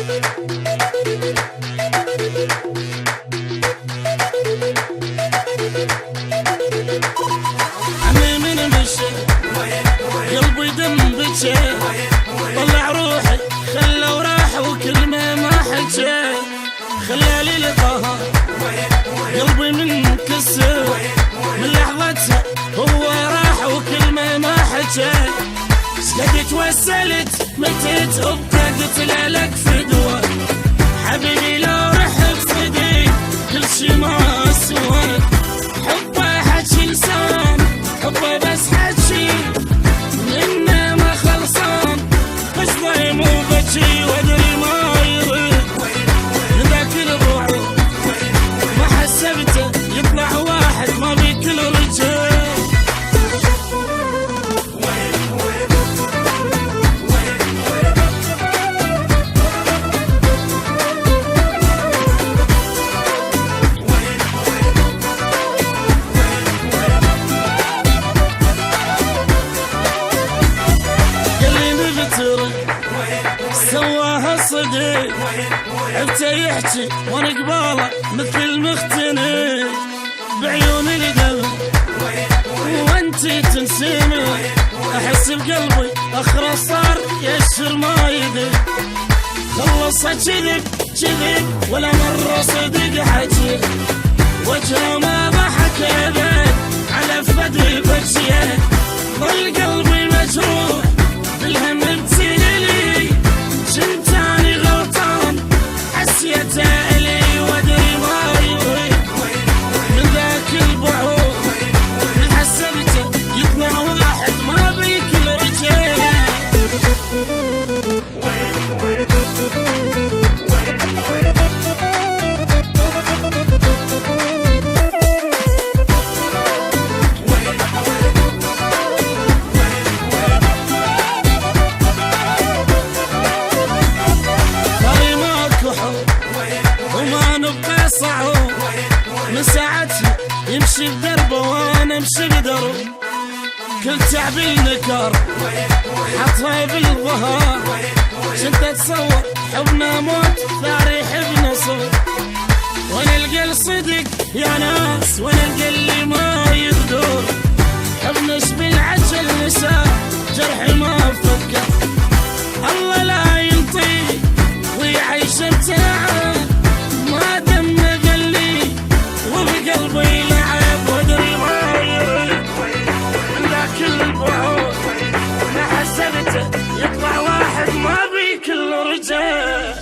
عمي من مشي قلبي دم بجي، طلع روحي خلى وراح وكل ما حجي، خلالي لقاها قلبي من كسر، من لحظتها هو راح وكل ما حجي، قد توسلت متت وبقيت لك فدوة، حبيبي لو رحت فدي كل شي ما سوى، حبه حكي لسان حبه بس حكي منه ما خلصان، قصدي مو بكي وادري ما يريد ذاك البعد، ما حسبته يطلع واحد ما بكل رجال. سواها صديق عبته يحكي وانا قباله مثل مختني بعيون القلب وانتي تنسيني، احس بقلبي اخره صار يشر ما يدري، خلصها كذب كذب ولا مرة صدق حكي، وجهه ما ضحك ابد على فدي بكيه، ظل قلبي مجروح بالهم بتسيلي، كنت اني غلطان حسيته الي وادري ما يريد من ذاك البعود، من حسبته يطلع واحد ما بيكل رجال. وما نبقى صعود من ساعتها يمشي بدربه وانا امشي بدرب، كل تعب النكر حطها بالظهر، كنت اتصور حبنا موت ثار يحبنا صوت، ونلقى الصدق يا ناس ونلقى اللي ما يقدر، حبناش بالعجل نسى جرحي ما فكر، الله لا ينطيه ويعيش بتاعه ما دم قلي وبقلبي لعب وادري ما يريد من ذاك البعود، ما حسبته يطلع واحد ما بكل رجال.